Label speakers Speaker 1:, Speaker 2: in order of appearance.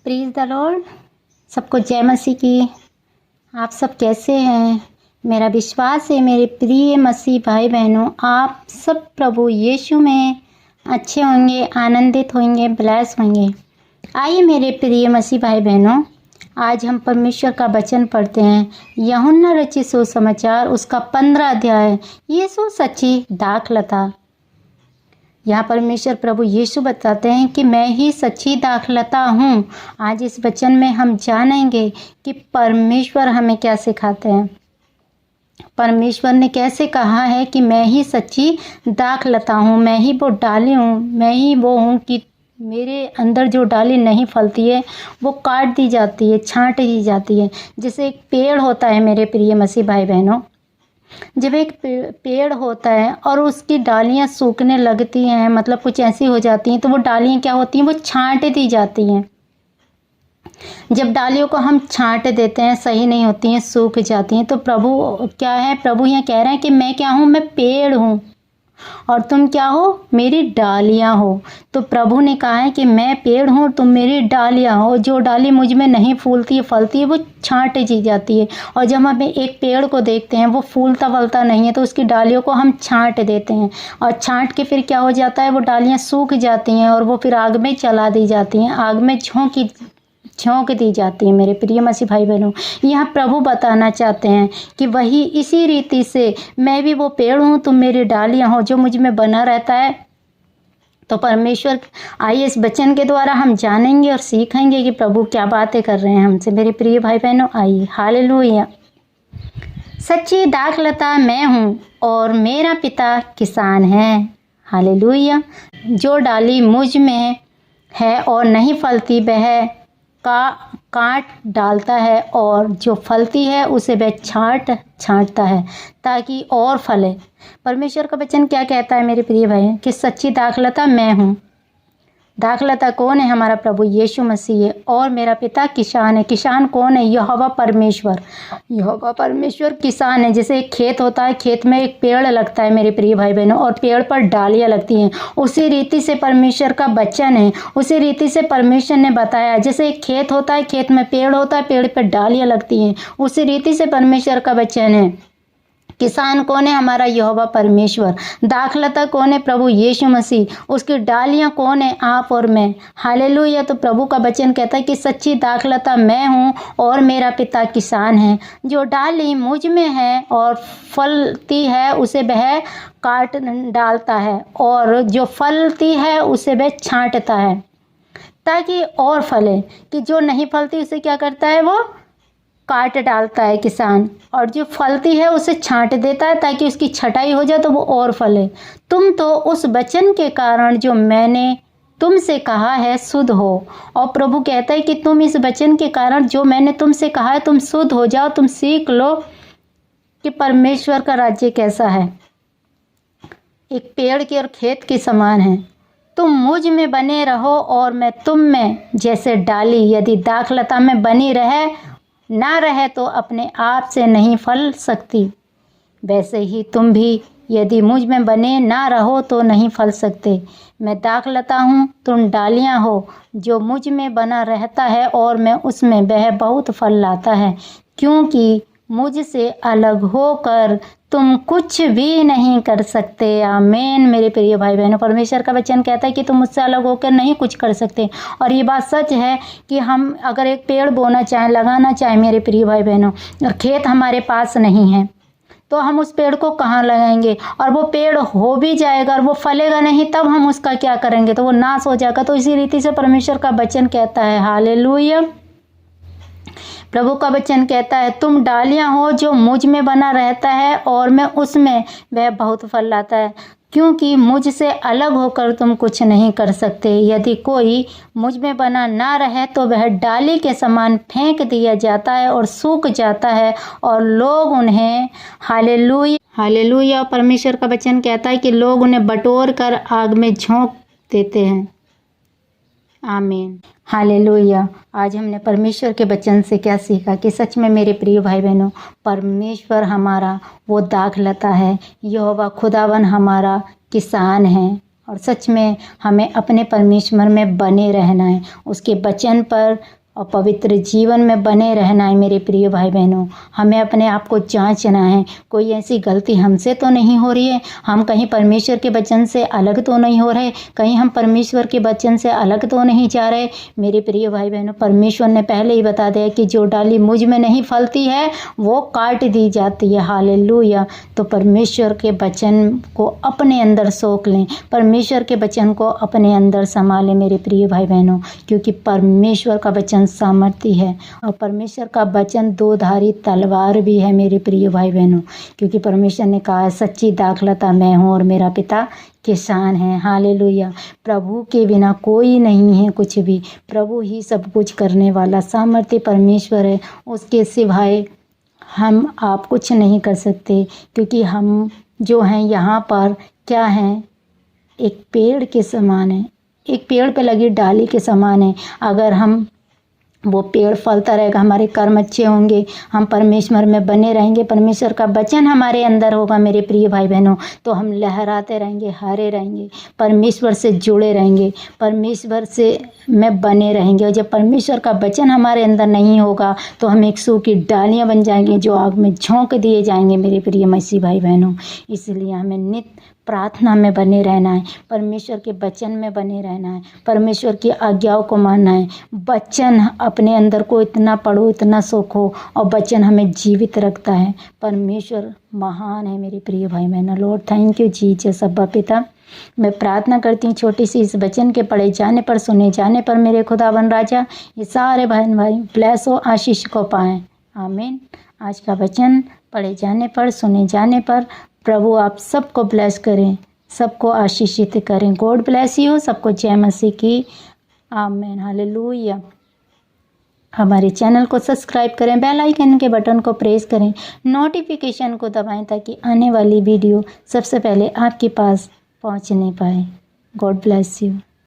Speaker 1: प्रीज the Lord. सबको जय मसीह की। आप सब कैसे हैं? मेरा विश्वास है मेरे प्रिय मसीह भाई बहनों, आप सब प्रभु यीशु में अच्छे होंगे, आनंदित होंगे, ब्लेस होंगे। आइए मेरे प्रिय मसीह भाई बहनों, आज हम परमेश्वर का वचन पढ़ते हैं। यूहन्ना रचित सुसमाचार उसका 15 अध्याय। यीशु सच्ची दाखलता। यहाँ परमेश्वर प्रभु यीशु बताते हैं कि मैं ही सच्ची दाखलता हूँ। आज इस वचन में हम जानेंगे कि परमेश्वर हमें क्या सिखाते हैं। परमेश्वर ने कैसे कहा है कि मैं ही सच्ची दाखलता हूँ, मैं ही वो डाली हूँ, मैं ही वो हूँ कि मेरे अंदर जो डाली नहीं फलती है वो काट दी जाती है, छांट दी जाती है। जैसे एक पेड़ होता है मेरे प्रिय मसीह भाई बहनों, जब एक पेड़ होता है और उसकी डालियां सूखने लगती हैं, मतलब कुछ ऐसी हो जाती हैं, तो वो डालियां क्या होती हैं, वो छांट दी जाती हैं। जब डालियों को हम छांट देते हैं, सही नहीं होती हैं, सूख जाती हैं, तो प्रभु क्या है, प्रभु यहाँ कह रहे हैं कि मैं क्या हूँ, मैं पेड़ हूँ और तुम क्या हो, मेरी डालियाँ हो। तो प्रभु ने कहा है कि मैं पेड़ हूँ, तुम मेरी डालियाँ हो। जो डाली मुझ में नहीं फूलती है, फलती है, वो छांट दी जाती है। और जब हम एक पेड़ को देखते हैं, वो फूलता फलता नहीं है, तो उसकी डालियों को हम छांट देते हैं और छांट के फिर क्या हो जाता है, वो डालियाँ सूख जाती हैं और वो फिर आग में जला दी जाती हैं, आग में झोंक दी जाती है। मेरे प्रिय मसीह भाई बहनों, यहाँ प्रभु बताना चाहते हैं कि वही इसी रीति से मैं भी वो पेड़ हूँ, तुम मेरी डालियाँ हो, जो मुझ में बना रहता है। तो परमेश्वर, आइए इस वचन के द्वारा हम जानेंगे और सीखेंगे कि प्रभु क्या बातें कर रहे हैं हमसे। मेरे प्रिय भाई बहनों, आइए। हालेलुया। सच्ची दाखलता मैं हूँ और मेरा पिता किसान है। हालेलुया। जो डाली मुझ में है और नहीं फलती, वह काट डालता है, और जो फलती है उसे वह छांटता है ताकि और फले। परमेश्वर का वचन क्या कहता है मेरे प्रिय भाई, कि सच्ची दाखलता मैं हूँ। दाखलता कौन है? हमारा प्रभु यीशु मसीह है। और मेरा पिता किसान है। किसान कौन है? यहोवा परमेश्वर। यहोवा परमेश्वर किसान है। जैसे एक खेत होता है, खेत में एक पेड़ लगता है मेरे प्रिय भाई बहनों, और पेड़ पर डालियाँ लगती हैं। उसी रीति से परमेश्वर का वचन है, उसी रीति से परमेश्वर ने बताया। जैसे एक खेत होता है, खेत में पेड़ होता है, पेड़ पर डालियाँ लगती हैं, उसी रीति से परमेश्वर का वचन है। किसान कौन है? हमारा यहोवा परमेश्वर। दाखलता कौन है? प्रभु यीशु मसीह। उसकी डालियां कौन है? आप और मैं। हालेलुया। तो प्रभु का वचन कहता है कि सच्ची दाखलता मैं हूँ और मेरा पिता किसान है। जो डाली मुझ में है और फलती है, उसे वह काट डालता है, और जो फलती है उसे वह छांटता है ताकि और फले। कि जो नहीं फलती उसे क्या करता है, वो काट डालता है किसान, और जो फलती है उसे छांट देता है ताकि उसकी छटाई हो जाए तो वो और फले। तुम तो उस वचन के कारण जो मैंने तुमसे कहा है शुद्ध हो। और प्रभु कहता है कि तुम इस वचन के कारण जो मैंने तुमसे कहा है, तुम शुद्ध हो जाओ, तुम सीख लो कि परमेश्वर का राज्य कैसा है। एक पेड़ के और खेत के समान है। तुम मुझ में बने रहो और मैं तुम में। जैसे डाली यदि दाखलता में बनी रहे ना रहे तो अपने आप से नहीं फल सकती, वैसे ही तुम भी यदि मुझ में बने ना रहो तो नहीं फल सकते। मैं दाखलता हूँ, तुम डालियाँ हो। जो मुझ में बना रहता है और मैं उसमें, वह बहुत फल लाता है, क्योंकि मुझसे अलग होकर तुम कुछ भी नहीं कर सकते। आमीन। मेरे प्रिय भाई बहनों, परमेश्वर का वचन कहता है कि तुम मुझसे अलग होकर नहीं कुछ कर सकते। और ये बात सच है कि हम अगर एक पेड़ बोना चाहें, लगाना चाहें मेरे प्रिय भाई बहनों, और खेत हमारे पास नहीं है, तो हम उस पेड़ को कहाँ लगाएंगे? और वो पेड़ हो भी जाएगा और वो फलेगा नहीं, तब हम उसका क्या करेंगे? तो वो नाश हो जाएगा। तो इसी रीति से परमेश्वर का वचन कहता है। हालेलुया। प्रभु का वचन कहता है, तुम डालियाँ हो, जो मुझ में बना रहता है और मैं उसमें, वह बहुत फल लाता है, क्योंकि मुझसे अलग होकर तुम कुछ नहीं कर सकते। यदि कोई मुझ में बना ना रहे तो वह डाली के समान फेंक दिया जाता है और सूख जाता है, और लोग उन्हें, हालेलुया, परमेश्वर का वचन कहता है कि लोग उन्हें बटोर कर आग में झोंक देते हैं। आमीन। हालेलुया। आज हमने परमेश्वर के वचन से क्या सीखा कि सच में मेरे प्रिय भाई बहनों, परमेश्वर हमारा वो दाखलता है, यहोवा खुदावन हमारा किसान है। और सच में हमें अपने परमेश्वर में बने रहना है, उसके वचन पर और पवित्र जीवन में बने रहना है। मेरे प्रिय भाई बहनों, हमें अपने आप को जांचना है, कोई ऐसी गलती हमसे तो नहीं हो रही है, हम कहीं परमेश्वर के वचन से अलग तो नहीं हो रहे, कहीं हम परमेश्वर के वचन से अलग तो नहीं जा रहे। मेरे प्रिय भाई बहनों, परमेश्वर ने पहले ही बता दिया कि जो डाली मुझ में नहीं फलती है वो काट दी जाती है। हालेलुया। तो परमेश्वर के वचन को अपने अंदर सोख लें, परमेश्वर के वचन को अपने अंदर संभालें मेरे प्रिय भाई बहनों, क्योंकि परमेश्वर का वचन सामर्थ्य है और परमेश्वर का वचन दो धारी तलवार भी है मेरे प्रिय भाई बहनों, क्योंकि परमेश्वर ने कहा है सच्ची दाखलता मैं हूँ और मेरा पिता किसान है। हालेलुया। प्रभु के बिना कोई नहीं है कुछ भी, प्रभु ही सब कुछ करने वाला सामर्थ्य परमेश्वर है, उसके सिवाय हम आप कुछ नहीं कर सकते, क्योंकि हम जो हैं यहाँ पर क्या हैं, एक पेड़ के समान है, एक पेड़ पे लगी डाली के समान है। अगर हम वो पेड़ फलता रहेगा, हमारे कर्म अच्छे होंगे, हम परमेश्वर में बने रहेंगे, परमेश्वर का वचन हमारे अंदर होगा मेरे प्रिय भाई बहनों, तो हम लहराते रहेंगे, हरे रहेंगे, परमेश्वर से जुड़े रहेंगे, परमेश्वर से में बने रहेंगे। और जब परमेश्वर का वचन हमारे अंदर नहीं होगा तो हम एक सूखी डालियाँ बन जाएंगे जो आग में झोंक दिए जाएंगे मेरे प्रिय मसीह भाई बहनों। इसलिए हमें नित्य प्रार्थना में बने रहना है, परमेश्वर के वचन में बने रहना है, परमेश्वर की आज्ञाओं को मानना है। वचन अपने अंदर को इतना पढ़ो, इतना सोखो, और वचन हमें जीवित रखता है। परमेश्वर महान है मेरे प्रिय भाई बहनों। Lord thank you Jesus. अब्बा पिता, मैं प्रार्थना करती हूँ छोटी सी इस वचन के पढ़े जाने पर, सुने जाने पर मेरे खुदावन राजा ये सारे बहन भाई ब्लेस हो, आशीष को पाएँ। आमीन। आज का वचन पढ़े जाने पर, सुने जाने पर प्रभु आप सबको ब्लेस करें, सबको आशीषित करें। God bless you. सबको जय मसीह की। आमीन। हालेलुया। हमारे चैनल को सब्सक्राइब करें, बेल आइकन के बटन को प्रेस करें, नोटिफिकेशन को दबाएं ताकि आने वाली वीडियो सबसे पहले आपके पास पहुंचने पाए। God bless you.